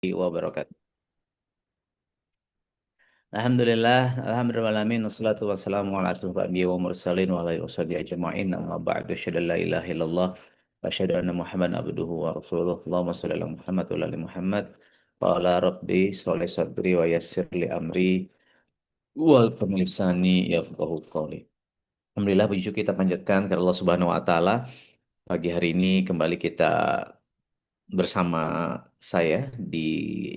Wabarakatuh. Alhamdulillah, wassalatu wassalamu ala asyrofil anbiya'i wal mursalin wa ala alihi washabihi ajma'in. Amma ba'du, asyhadu an la ilaha illallah wa asyhadu anna Muhammadan abduhu wa rasuluh. Allahumma shalli ala Muhammad wa ala ali Muhammad. Qala rabbi sholli sadri wa yassir li amri wal lisani yafqahu qawli. Alhamdulillah, puji syukur kita panjatkan kepada Allah Subhanahu wa taala. Pagi hari ini kembali kita bersama saya di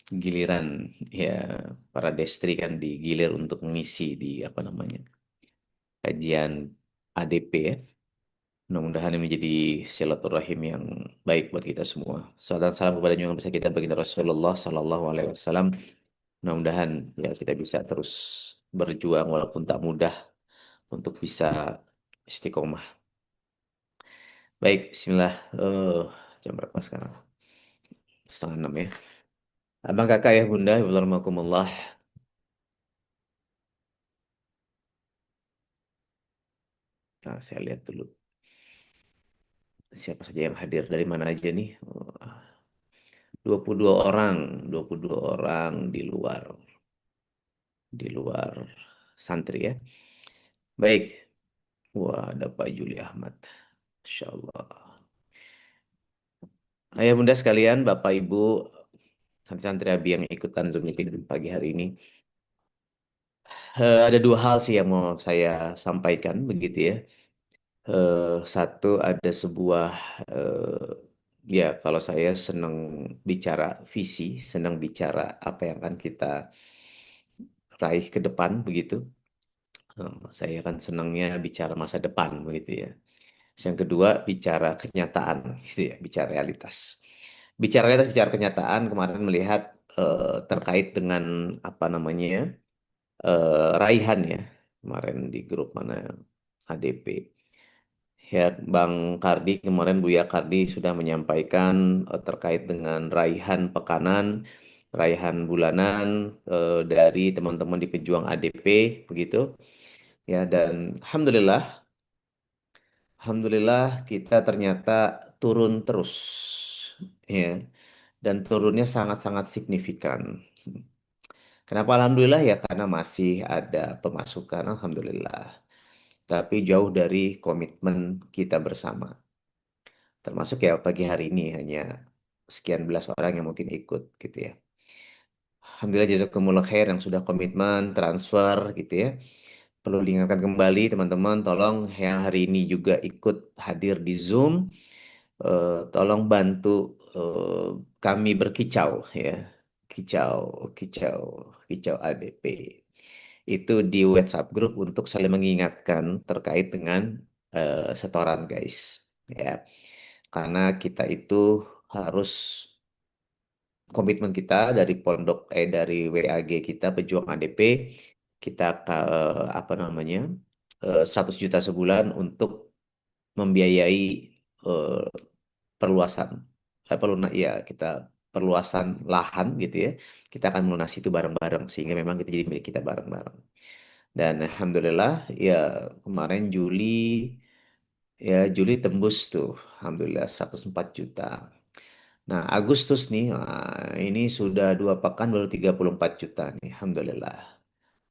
giliran, ya, para destri kan digilir untuk mengisi di apa namanya, kajian ADP, ya. Mudah-mudahan ini menjadi silaturahim yang baik buat kita semua. Salam dan salam kepada yang bisa kita baginda Rasulullah Sallallahu Alaihi Wasallam. Mudah-mudahan ya kita bisa terus berjuang walaupun tak mudah untuk bisa istiqomah. Baik, Bismillah. Jam berapa sekarang? Setengah enam, ya. Abang kakak ya bunda, ibu rahmatullah. Nah, saya lihat dulu siapa saja yang hadir dari mana aja nih. 22 orang, 22 orang di luar santri, ya. Baik. Wah, ada Pak Juli Ahmad. Insya Allah. Ayah bunda sekalian, Bapak Ibu, santri-santri Abi yang ikutan Zoom meeting pagi hari ini. Ada dua hal sih yang mau saya sampaikan begitu, ya. Satu, ada sebuah, ya, kalau saya senang bicara visi, senang bicara apa yang akan kita raih ke depan begitu. Saya kan senangnya bicara masa depan begitu, ya. Yang kedua, bicara kenyataan gitu, ya, bicara realitas. Bicara realitas, bicara kenyataan, kemarin melihat terkait dengan apa namanya, raihan, ya. Kemarin di grup mana, ADP. Ya, Bang Kardi kemarin, Buya Kardi sudah menyampaikan terkait dengan raihan pekanan, raihan bulanan dari teman-teman di pejuang ADP begitu. Ya, dan alhamdulillah kita ternyata turun terus, ya, dan turunnya sangat-sangat signifikan. Kenapa alhamdulillah? Ya karena masih ada pemasukan, alhamdulillah. Tapi jauh dari komitmen kita bersama. Termasuk ya pagi hari ini hanya sekian belas orang yang mungkin ikut gitu, ya. Alhamdulillah jazakumullah khair yang sudah komitmen transfer gitu, ya. Perlu diingatkan kembali teman-teman, tolong yang hari ini juga ikut hadir di Zoom, tolong bantu eh, kami berkicau, ya. Kicau, kicau, kicau ADP. Itu di WhatsApp group untuk saling mengingatkan terkait dengan setoran, guys. Ya, karena kita itu harus, komitmen kita dari dari WAG kita pejuang ADP, kita apa namanya, 100 juta sebulan untuk membiayai eh, perluasan, ya, kita perluasan lahan gitu, ya. Kita akan melunasi itu bareng-bareng sehingga memang kita jadi milik kita bareng-bareng. Dan alhamdulillah, ya, kemarin Juli tembus tuh, alhamdulillah 104 juta. Nah, Agustus nih, ini sudah 2 pekan baru 34 juta nih, alhamdulillah.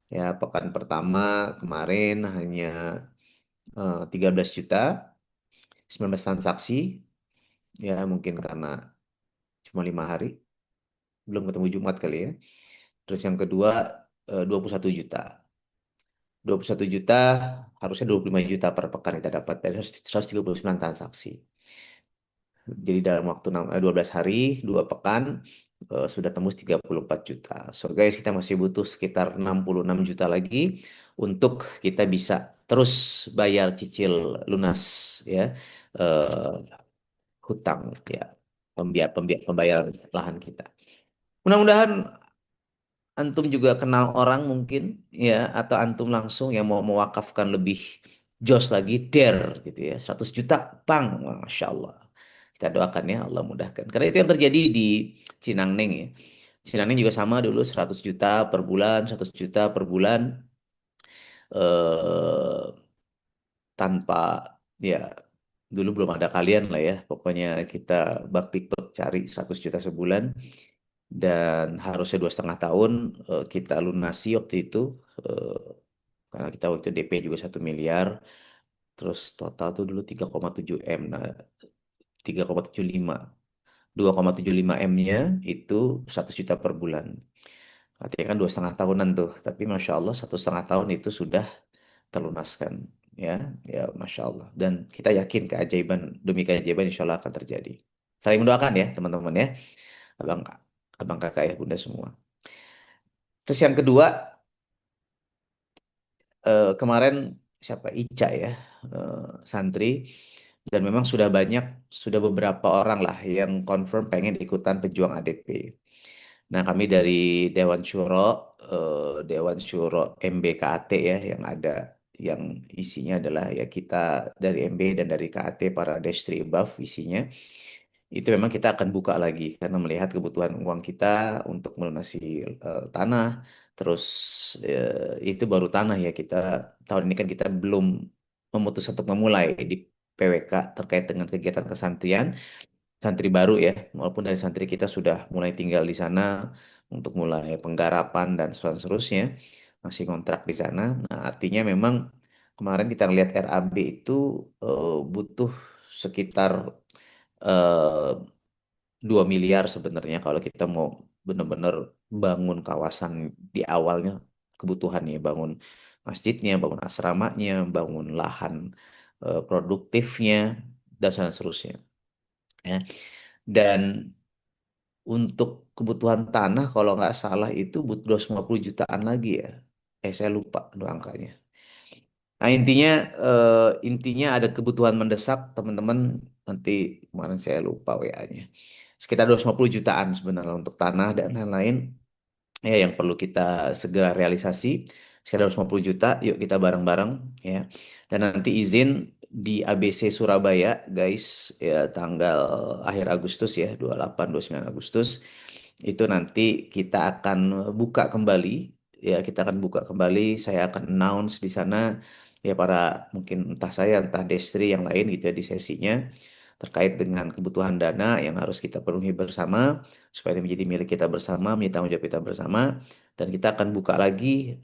Ya, pekan pertama kemarin hanya 13 juta, 19 transaksi, ya mungkin karena cuma 5 hari, belum ketemu Jumat kali, ya. Terus yang kedua 21 juta. 21 juta, harusnya 25 juta per pekan kita dapat dari 139 transaksi. Jadi dalam waktu 12 hari, 2 pekan, sudah tembus 34 juta. So guys, kita masih butuh sekitar 66 juta lagi untuk kita bisa terus bayar cicil lunas, ya, eh, hutang, ya, pembayaran lahan kita. Mudah-mudahan antum juga kenal orang mungkin, ya, atau antum langsung yang mau mewakafkan lebih jos lagi, dare gitu, ya, 100 juta, bang, Masya Allah. Kita doakan, ya, Allah mudahkan. Karena itu yang terjadi di Cinangneng, ya. Cinangneng juga sama dulu, 100 juta per bulan, 100 juta per bulan, eh, tanpa, ya, dulu belum ada kalian lah, ya. Pokoknya kita bakti cari 100 juta sebulan. dan harusnya 2,5 tahun kita lunasi waktu itu eh, karena kita waktu itu DP juga 1 miliar, terus total tuh dulu 3,7 M. Nah, 3,75, 2,75 M-nya itu 100 juta per bulan. Artinya kan 2,5 tahunan tuh, tapi masya Allah 1,5 tahun itu sudah terlunaskan, ya, ya masya Allah. Dan kita yakin keajaiban demi keajaiban insya Allah akan terjadi. Saling mendoakan ya teman-teman ya, abang, abang kakak ya bunda semua. Terus yang kedua, kemarin siapa Ica ya, eh, santri, dan memang sudah banyak, sudah beberapa orang lah yang confirm pengen ikutan pejuang ADP. Nah, kami dari Dewan Syuro, Dewan Syuro MBKAT ya, yang ada, yang isinya adalah ya kita dari MB dan dari KAT para Destri Above isinya. Itu memang kita akan buka lagi karena melihat kebutuhan uang kita untuk melunasi tanah. Terus itu baru tanah ya, kita tahun ini kan kita belum memutus untuk memulai di PWK terkait dengan kegiatan kesantrian santri baru ya, walaupun dari santri kita sudah mulai tinggal di sana untuk mulai penggarapan dan seterusnya, masih kontrak di sana. Nah, artinya memang kemarin kita lihat RAB itu butuh sekitar eh, 2 miliar sebenarnya kalau kita mau benar-benar bangun kawasan di awalnya, kebutuhannya bangun masjidnya, bangun asramanya, bangun lahan produktifnya, dan seterusnya. Ya. Dan untuk kebutuhan tanah kalau nggak salah itu butuh 250 jutaan lagi ya. Saya lupa aduh angkanya. Nah intinya ada kebutuhan mendesak teman-teman, nanti kemarin saya lupa WA-nya. Sekitar 250 jutaan sebenarnya untuk tanah dan lain-lain ya yang perlu kita segera realisasi. Sekitar 250 juta, yuk kita bareng-bareng ya. Dan nanti izin di ABC Surabaya guys ya, tanggal akhir Agustus ya, 28 29 Agustus itu nanti kita akan buka kembali, ya kita akan buka kembali, saya akan announce di sana ya, para mungkin entah saya entah Destri yang lain gitu ya di sesinya terkait dengan kebutuhan dana yang harus kita penuhi bersama supaya ini menjadi milik kita bersama, menjadi tanggung jawab kita bersama, dan kita akan buka lagi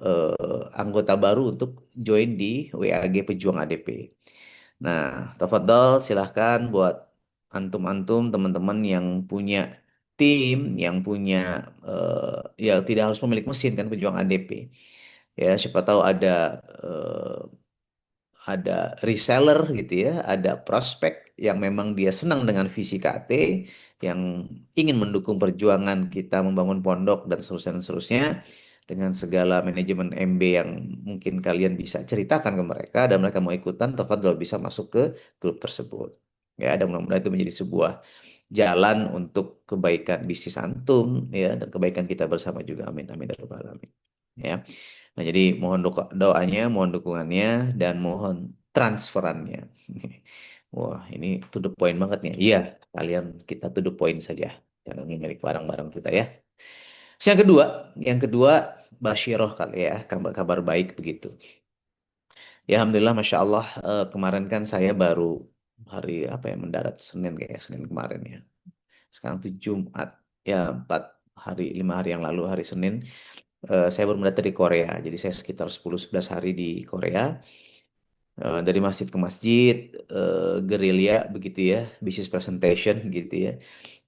anggota baru untuk join di WAG Pejuang ADP. Nah, tafadhol silahkan buat antum-antum teman-teman yang punya tim, yang punya ya tidak harus pemilik mesin kan pejuang ADP. Ya, siapa tahu ada reseller gitu ya, ada prospek yang memang dia senang dengan visi KT, yang ingin mendukung perjuangan kita membangun pondok dan seterusnya dan seterusnya dengan segala manajemen MB yang mungkin kalian bisa ceritakan ke mereka dan mereka mau ikutan, tafadhol bisa masuk ke grup tersebut. Ya, dan mudah-mudahan itu menjadi sebuah jalan untuk kebaikan bisnis antum ya dan kebaikan kita bersama juga. Amin amin ya rabbal alamin. Ya. Nah, jadi mohon doanya, mohon dukungannya, dan mohon transferannya. Wah, ini to the point banget nih. Iya, kalian kita to the point saja. Jangan milik barang-barang kita ya. Terus yang kedua, Bashiroh kali ya, kabar, kabar baik begitu. Ya, Alhamdulillah, Masya Allah, kemarin kan saya baru hari apa ya, mendarat Senin kayak Senin kemarin ya. Sekarang tuh Jumat, ya 5 hari yang lalu, hari Senin, saya baru mendarat dari Korea. Jadi saya sekitar 10-11 hari di Korea. Dari masjid ke masjid, gerilya begitu ya, business presentation gitu ya.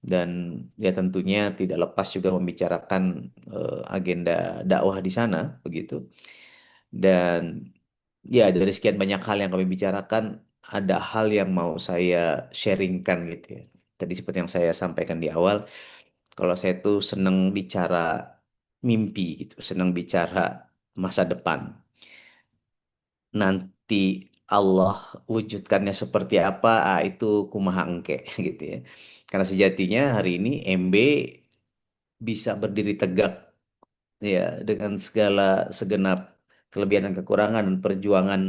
Dan ya tentunya tidak lepas juga membicarakan agenda dakwah di sana begitu. Dan ya dari sekian banyak hal yang kami bicarakan, ada hal yang mau saya sharingkan gitu ya. Tadi seperti yang saya sampaikan di awal, kalau saya tuh senang bicara mimpi gitu, senang bicara masa depan. Nanti Allah wujudkannya seperti apa, itu kumaha engke gitu ya. Karena sejatinya hari ini MB bisa berdiri tegak ya dengan segala segenap kelebihan dan kekurangan dan perjuangan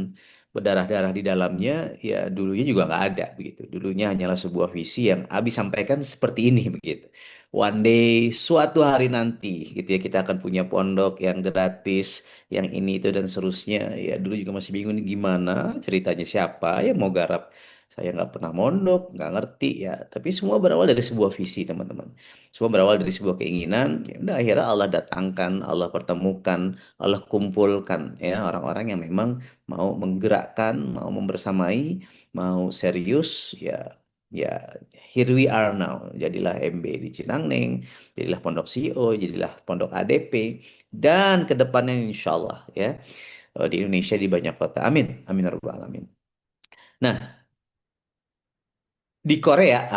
berdarah-darah di dalamnya, ya dulunya juga nggak ada begitu. Dulunya hanyalah sebuah visi yang Abi sampaikan seperti ini begitu. One day, suatu hari nanti gitu ya, kita akan punya pondok yang gratis, yang ini itu dan seterusnya. Ya dulu juga masih bingung ini gimana ceritanya, siapa yang mau garap Saya nggak pernah mondok, nggak ngerti ya. Tapi semua berawal dari sebuah visi, teman-teman. Semua berawal dari sebuah keinginan. Ya udah akhirnya Allah datangkan, Allah pertemukan, Allah kumpulkan ya orang-orang yang memang mau menggerakkan, mau membersamai, mau serius ya. Ya, here we are now. Jadilah MB di Cinangneng, jadilah Pondok CEO, jadilah Pondok ADP, dan kedepannya insya Allah ya di Indonesia di banyak kota. Amin, amin ya rabbal alamin. Nah, di Korea,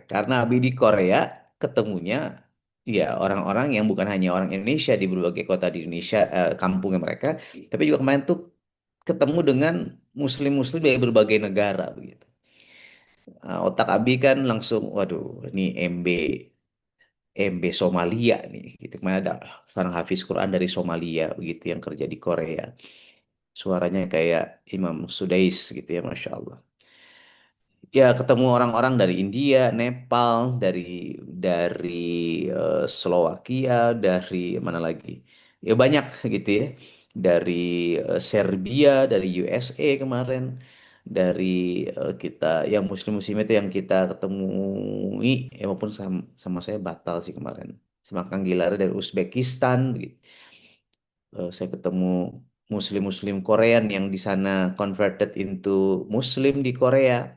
karena Abi di Korea ketemunya ya orang-orang yang bukan hanya orang Indonesia di berbagai kota di Indonesia, kampungnya mereka, tapi juga kemarin tuh ketemu dengan muslim-muslim dari berbagai negara begitu. Otak Abi kan langsung, waduh, ini MB Somalia nih, gitu. Kemarin ada seorang hafiz Quran dari Somalia begitu yang kerja di Korea. Suaranya kayak Imam Sudais gitu ya, Masya Allah. Ya, ketemu orang-orang dari India, Nepal, dari Slovakia, dari mana lagi? Ya banyak gitu ya. Dari Serbia, dari USA kemarin, dari kita yang Muslim-Muslim itu yang kita ketemui, ya maupun sama saya batal sih kemarin. Sama Kang Gilar dari Uzbekistan, begitu. Saya ketemu Muslim-Muslim Korean yang di sana converted into Muslim di Korea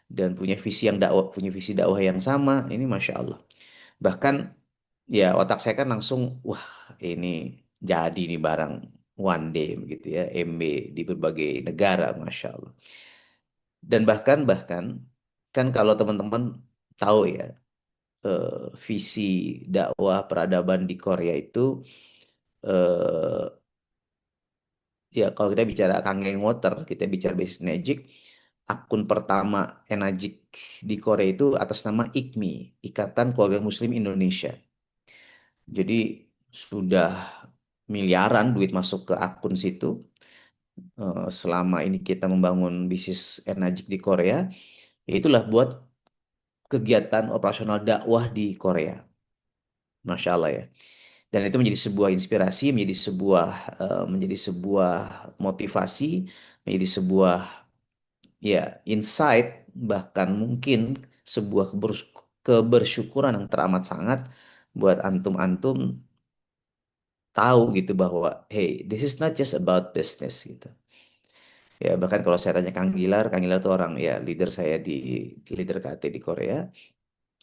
dan punya visi dakwah yang sama. Ini masya Allah. Bahkan ya otak saya kan langsung wah ini jadi nih barang one day begitu ya MB di berbagai negara masya Allah. Dan bahkan bahkan kan kalau teman-teman tahu ya eh, visi dakwah peradaban di Korea itu eh, ya kalau kita bicara Kangen Water, kita bicara Basic Magic, akun pertama Enagic di Korea itu atas nama IKMI, Ikatan Keluarga Muslim Indonesia. Jadi sudah miliaran duit masuk ke akun situ. Selama ini kita membangun bisnis Enagic di Korea, ya itulah buat kegiatan operasional dakwah di Korea. Masya Allah ya. Dan itu menjadi sebuah inspirasi, menjadi sebuah motivasi, menjadi sebuah ya insight, bahkan mungkin sebuah kebersyukuran yang teramat sangat buat antum-antum tahu gitu bahwa hey, this is not just about business gitu. Ya bahkan kalau saya tanya Kang Gilar itu orang ya leader KT di Korea.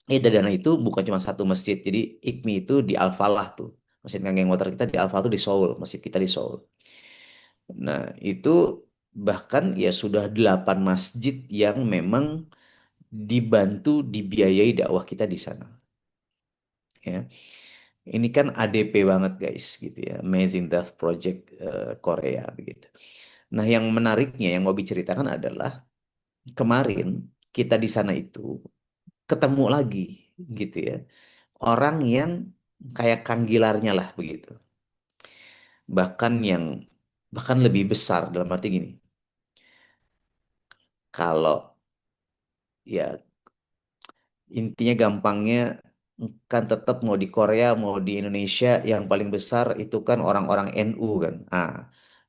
Dana itu bukan cuma satu masjid. Jadi IKMI itu di Al-Falah tuh. Masjid Kangen Water kita di Al-Falah tuh di Seoul, masjid kita di Seoul. Nah, itu bahkan ya sudah 8 masjid yang memang dibantu dibiayai dakwah kita di sana. Ya, ini kan ADP banget guys, gitu ya, Amazing Death Project Korea begitu. Nah, yang menariknya yang mau diceritakan adalah kemarin kita di sana itu ketemu lagi, gitu ya, orang yang kayak Kang Gilarnya lah begitu, bahkan bahkan lebih besar dalam arti gini, kalau ya intinya gampangnya kan tetap mau di Korea mau di Indonesia yang paling besar itu kan orang-orang NU kan.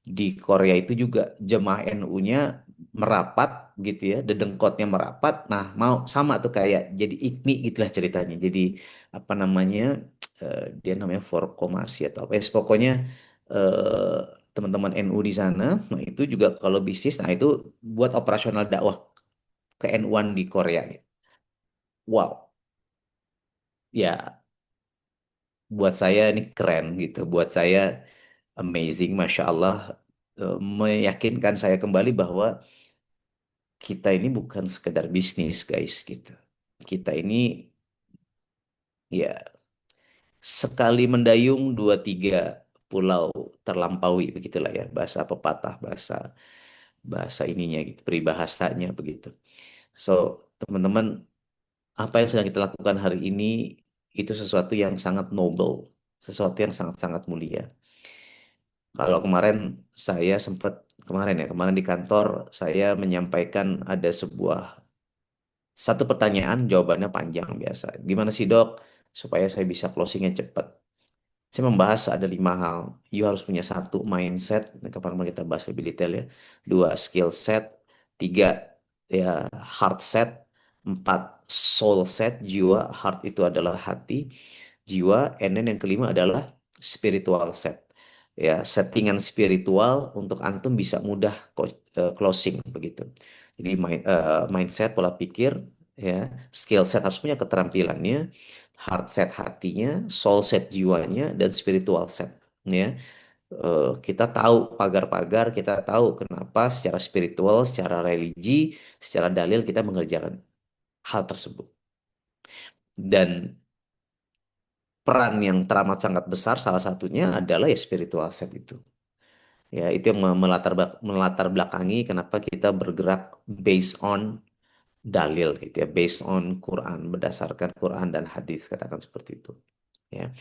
Di Korea itu juga jemaah NU-nya merapat gitu ya, dedengkotnya merapat. Nah, mau sama tuh kayak jadi IKMI gitulah ceritanya. Jadi apa namanya dia namanya Forkomasi atau apa ya, pokoknya eh, teman-teman NU di sana. Nah, itu juga kalau bisnis, nah itu buat operasional dakwah ke NU-an di Korea. Wow, ya buat saya ini keren gitu. Buat saya amazing, Masya Allah. Meyakinkan saya kembali bahwa kita ini bukan sekedar bisnis, guys, gitu. Kita ini ya sekali mendayung dua tiga pulau terlampaui begitulah ya bahasa pepatah bahasa bahasa ininya gitu peribahasanya begitu. So teman-teman apa yang sedang kita lakukan hari ini itu sesuatu yang sangat noble, sesuatu yang sangat-sangat mulia. Kalau kemarin saya sempat kemarin di kantor saya menyampaikan ada satu pertanyaan jawabannya panjang biasa. Gimana sih dok supaya saya bisa closingnya cepat? Saya membahas ada 5 hal. You harus punya satu mindset. Nah, kapan kita bahas lebih detail ya. Dua skill set. Tiga ya heart set, 4 soul set, jiwa. Heart itu adalah hati, jiwa, and then yang kelima adalah spiritual set. Ya, settingan spiritual untuk antum bisa mudah closing begitu. Jadi mindset, pola pikir, ya, skill set harus punya keterampilannya, heart set hatinya, soul set jiwanya, dan spiritual set. Ya, kita tahu pagar-pagar, kita tahu kenapa secara spiritual, secara religi, secara dalil kita mengerjakan hal tersebut. Dan peran yang teramat sangat besar salah satunya adalah ya spiritual set itu. Ya, itu yang melatar belakangi kenapa kita bergerak based on dalil gitu ya, based on Quran, berdasarkan Quran dan hadis, katakan seperti itu. Ya.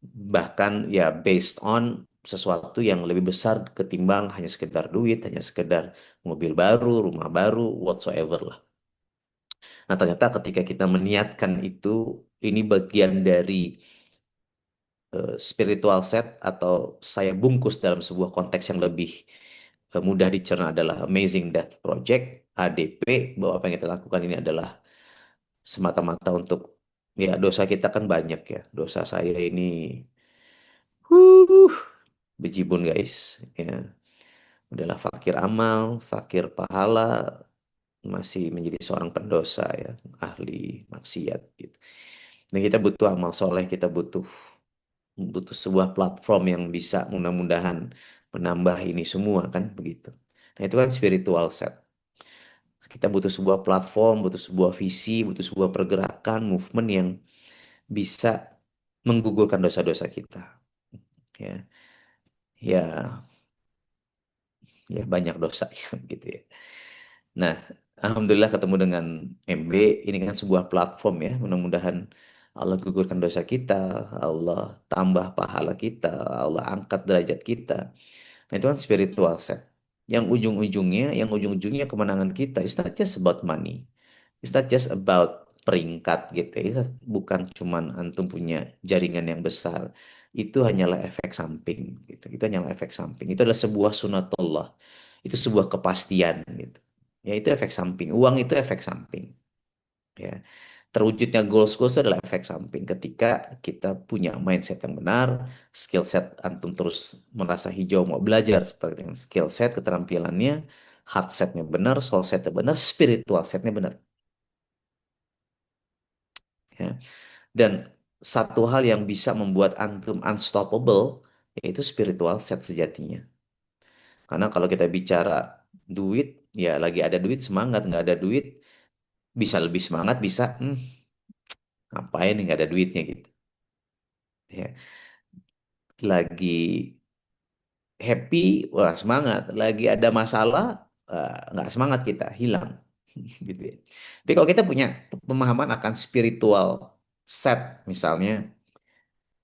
Bahkan ya based on sesuatu yang lebih besar ketimbang hanya sekedar duit, hanya sekedar mobil baru, rumah baru, whatsoever lah. Nah, ternyata ketika kita meniatkan itu, ini bagian dari spiritual set, atau saya bungkus dalam sebuah konteks yang lebih mudah dicerna adalah Amazing Death Project, ADP, bahwa apa yang kita lakukan ini adalah semata-mata untuk, ya, dosa kita kan banyak ya. Dosa saya ini huh, bejibun guys. Ya, adalah fakir amal, fakir pahala, masih menjadi seorang pendosa ya, ahli maksiat gitu. Dan kita butuh amal soleh, kita butuh butuh sebuah platform yang bisa mudah-mudahan menambah ini semua kan begitu. Nah, itu kan spiritual set. Kita butuh sebuah platform, butuh sebuah visi, butuh sebuah pergerakan, movement yang bisa menggugurkan dosa-dosa kita. Ya, ya, ya banyak dosanya gitu ya. Nah, alhamdulillah ketemu dengan MB. Ini kan sebuah platform ya. Mudah-mudahan Allah gugurkan dosa kita, Allah tambah pahala kita, Allah angkat derajat kita. Nah, itu kan spiritual set. Yang ujung-ujungnya kemenangan kita. It's not just about money. It's not just about peringkat gitu. Bukan cuman antum punya jaringan yang besar. Itu hanyalah efek samping gitu. Itu hanyalah efek samping. Itu adalah sebuah sunatullah. Itu sebuah kepastian gitu. Ya, itu efek samping. Uang itu efek samping. Ya, terwujudnya goals-goals itu adalah efek samping. Ketika kita punya mindset yang benar, skill set antum terus merasa hijau mau belajar dengan skill set, keterampilannya, hard setnya benar, soul setnya benar, spiritual setnya benar. Ya. Dan satu hal yang bisa membuat antum unstoppable yaitu spiritual set sejatinya. Karena kalau kita bicara duit, ya lagi ada duit semangat, nggak ada duit bisa lebih semangat, bisa ngapain nih nggak ada duitnya gitu. Ya, lagi happy, wah semangat. Lagi ada masalah, nggak semangat kita, hilang. Gitu ya. Tapi kalau kita punya pemahaman akan spiritual set, misalnya,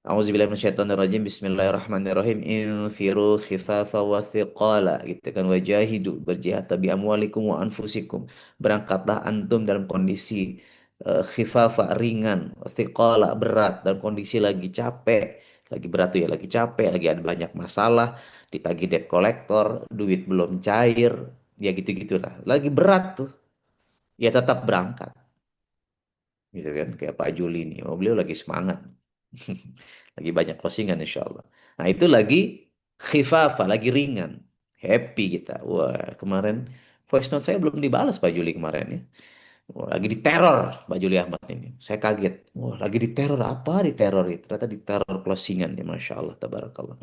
Auzubillahi minasyaitonirrajim. Bismillahirrahmanirrahim. Infiru khifafa wa thiqala gitu kan, wajahidu, berjihadlah bi amwalikum wa anfusikum. Berangkatlah antum dalam kondisi khifafa, ringan, wa thiqala, berat, dalam kondisi lagi capek. Lagi berat tuh ya lagi capek, lagi ada banyak masalah, ditagih debt collector, duit belum cair, ya gitu-gitulah. Lagi berat tuh, ya tetap berangkat gitu kan, kayak Pak Juli nih, oh beliau lagi semangat. Lagi banyak closingan insya Allah. Nah, itu lagi khifafah, lagi ringan, happy kita. Wah, kemarin voice note saya belum dibalas Pak Juli kemarin ya. Wah, lagi diteror Pak Juli Ahmad ini, saya kaget. Wah, lagi diteror, apa diteror itu, ternyata diteror closingan ya, Masya Allah, tabarakallah.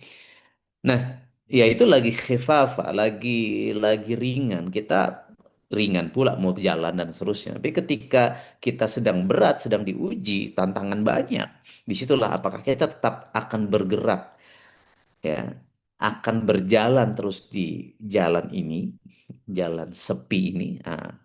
Nah, ya itu lagi khifafah, lagi ringan. Kita ringan pula mau jalan dan seterusnya. Tapi ketika kita sedang berat, sedang diuji, tantangan banyak, disitulah apakah kita tetap akan bergerak, ya, akan berjalan terus di jalan ini, jalan sepi ini. Nah,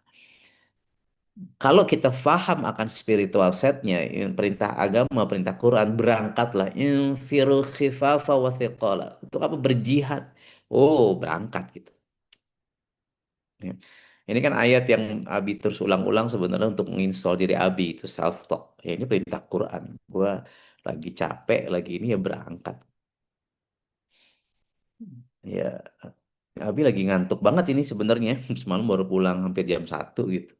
kalau kita faham akan spiritual setnya, yang perintah agama, perintah Quran, berangkatlah. Infiru khifafa wa thiqala. Untuk apa berjihad? Oh, berangkat gitu. Ya. Ini kan ayat yang Abi terus ulang-ulang sebenarnya untuk menginstal diri Abi, itu self talk. Ya, ini perintah Quran. Gua lagi capek, lagi ini ya berangkat. Ya, Abi lagi ngantuk banget ini sebenarnya. Semalam baru pulang hampir jam 1 gitu.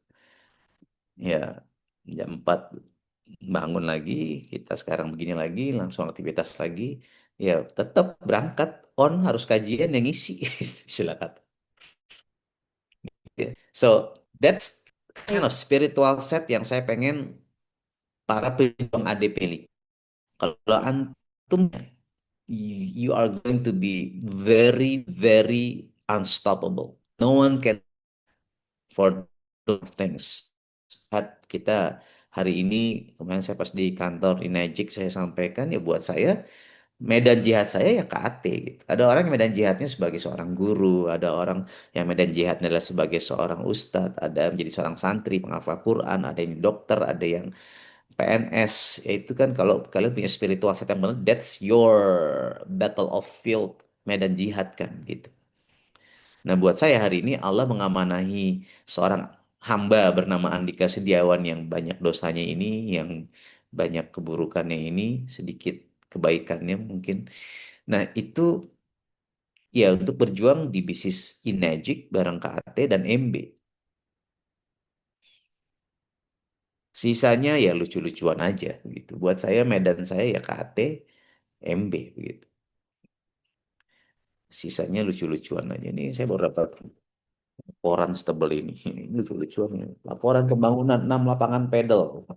Ya, jam 4 bangun lagi, kita sekarang begini lagi, langsung aktivitas lagi. Ya, tetap berangkat on harus kajian yang ngisi, silakan. Ya. So, that's kind of spiritual set yang saya pengen para pejuang ADP ini. Kalau antum, you are going to be very, very unstoppable. No one can for those things. Kita hari ini, kemarin saya pas di kantor Inajic saya sampaikan ya buat saya medan jihad saya ya KAT gitu. Ada orang yang medan jihadnya sebagai seorang guru, ada orang yang medan jihadnya adalah sebagai seorang ustadz, ada yang menjadi seorang santri penghafal Quran, ada yang dokter, ada yang PNS. Ya itu kan kalau kalian punya spiritual set yang benar, that's your battle of field, medan jihad kan gitu. Nah, buat saya hari ini Allah mengamanahi seorang hamba bernama Andika Setiawan yang banyak dosanya ini, yang banyak keburukannya ini, sedikit kebaikannya mungkin. Nah, itu ya untuk berjuang di bisnis Inagic bareng KAT dan MB. Sisanya ya lucu-lucuan aja gitu. Buat saya medan saya ya KAT, MB begitu. Sisanya lucu-lucuan aja. Ini saya baru dapat laporan setebel ini. Ini lucu-lucuan. Laporan pembangunan 6 lapangan pedal.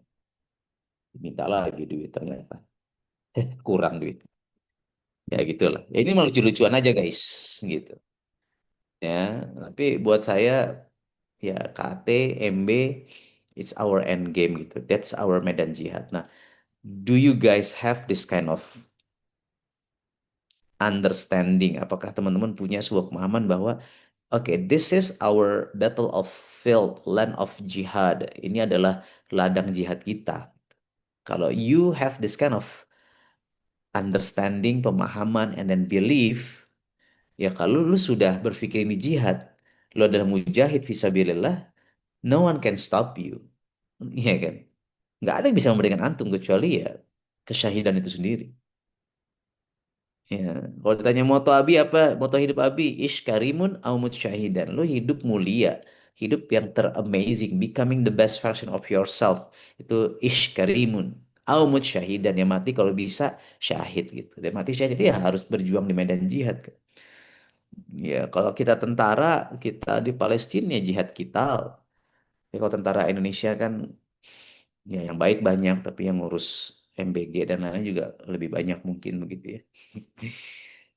Minta lagi duit ternyata. Kurang duit. Ya gitulah. Ya ini malah lucu-lucuan aja guys. Gitu. Ya, tapi buat saya ya KT, MB, it's our end game gitu. That's our medan jihad. Nah, do you guys have this kind of understanding? Apakah teman-teman punya sebuah pemahaman bahwa oke, this is our battle of field, land of jihad. Ini adalah ladang jihad kita. Kalau you have this kind of understanding, pemahaman, and then belief, ya kalau lu sudah berpikir ini jihad, lu adalah mujahid fisabilillah, no one can stop you. Iya kan? Nggak ada yang bisa memberikan antum kecuali ya kesyahidan itu sendiri. Ya, kalau ditanya moto Abi apa? Moto hidup Abi, ish karimun au syahidan. Lu hidup mulia, hidup yang teramazing, becoming the best version of yourself. Itu ish karimun au syahidan. Yang mati kalau bisa syahid gitu. Dan mati syahid ya harus berjuang di medan jihad. Ya, kalau kita tentara, kita di Palestina ya jihad kita. Ya, kalau tentara Indonesia kan ya yang baik banyak, tapi yang ngurus MBG dan lain-lain juga lebih banyak mungkin begitu ya.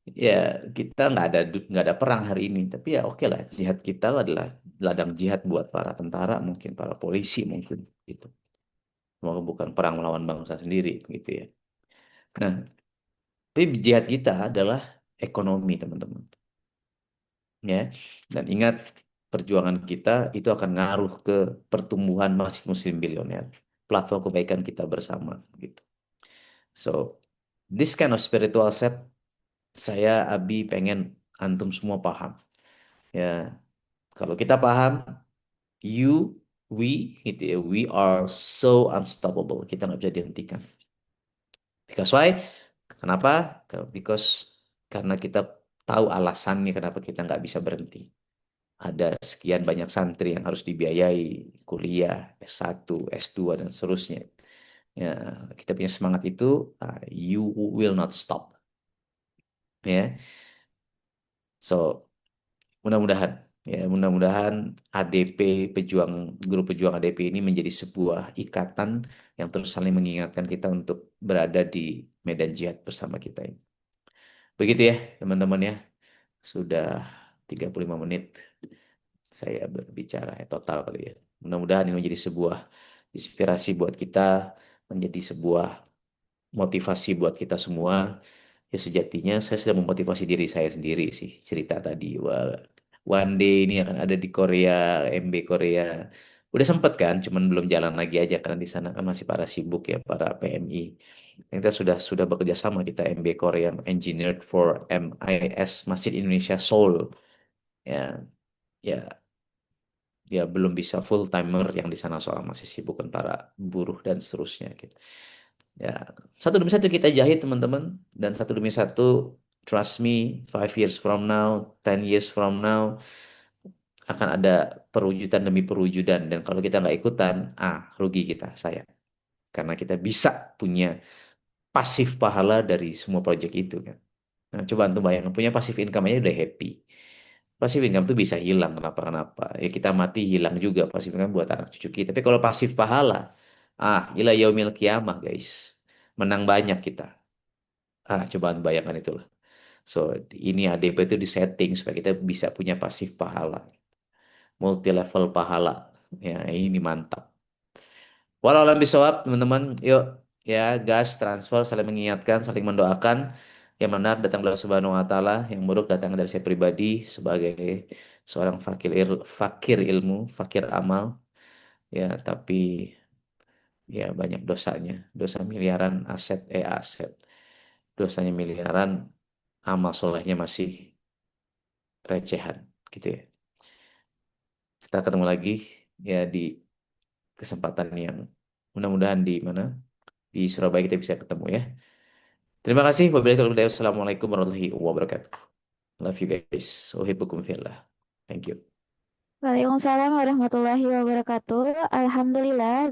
Ya, kita nggak ada perang hari ini, tapi ya oke lah, jihad kita adalah ladang jihad buat para tentara, mungkin para polisi mungkin gitu. Semoga bukan perang melawan bangsa sendiri gitu ya. Nah, tapi jihad kita adalah ekonomi, teman-teman. Ya, dan ingat perjuangan kita itu akan ngaruh ke pertumbuhan Masjid Muslim Bilioner, platform kebaikan kita bersama gitu. So, this kind of spiritual set saya Abi pengen antum semua paham. Ya, kalau kita paham, you, we, gitu ya, we are so unstoppable. Kita nggak bisa dihentikan. Because why? Kenapa? Because karena kita tahu alasannya kenapa kita nggak bisa berhenti. Ada sekian banyak santri yang harus dibiayai, kuliah, S1, S2, dan seterusnya. Ya, kita punya semangat itu, you will not stop. Ya, so mudah-mudahan mudah-mudahan ADP grup pejuang ADP ini menjadi sebuah ikatan yang terus saling mengingatkan kita untuk berada di medan jihad bersama kita ini. Begitu ya, teman-teman ya. Sudah 35 menit saya berbicara ya, total kali ya. Mudah-mudahan ini menjadi sebuah inspirasi buat kita, menjadi sebuah motivasi buat kita semua. Ya sejatinya saya sudah memotivasi diri saya sendiri sih. Cerita tadi, wah, one day ini akan ada di Korea, MB Korea. Udah sempet kan, cuman belum jalan lagi aja karena di sana kan masih para sibuk ya, para PMI. Kita sudah bekerja sama kita MB Korea Engineered for MIS Masjid Indonesia Seoul. Ya, ya, ya belum bisa full timer yang di sana soal masih sibuk kan para buruh dan seterusnya gitu. Ya, satu demi satu kita jahit teman-teman dan satu demi satu Trust me, 5 years from now, 10 years from now, akan ada perwujudan demi perwujudan. Dan kalau kita nggak ikutan, rugi kita, saya. Karena kita bisa punya pasif pahala dari semua proyek itu kan. Nah, coba antum bayangkan, punya pasif income aja udah happy. Pasif income tuh bisa hilang kenapa-kenapa. Ya kita mati hilang juga pasif income buat anak cucu kita. Tapi kalau pasif pahala, ila yaumil kiamah guys. Menang banyak kita. Cobaan bayangkan itulah. So, ini ADP itu disetting supaya kita bisa punya pasif pahala. Multi level pahala. Ya, ini mantap. Walau alam bisawab, teman-teman. Yuk, ya, gas, transfer, saling mengingatkan, saling mendoakan. Yang benar datang dari Subhanahu wa Ta'ala, yang buruk datang dari saya pribadi sebagai seorang fakir ilmu, fakir amal. Ya, tapi ya banyak dosanya. Dosa miliaran, aset. Dosanya miliaran, amal solehnya masih recehan, gitu ya. Kita ketemu lagi ya di kesempatan yang mudah-mudahan di mana di Surabaya kita bisa ketemu ya. Terima kasih. Wabillahi taufiq wal hidayah. Wassalamualaikum warahmatullahi wabarakatuh. Love you guys. Uhibbukum fillah. Thank you. Waalaikumsalam warahmatullahi wabarakatuh. Alhamdulillah,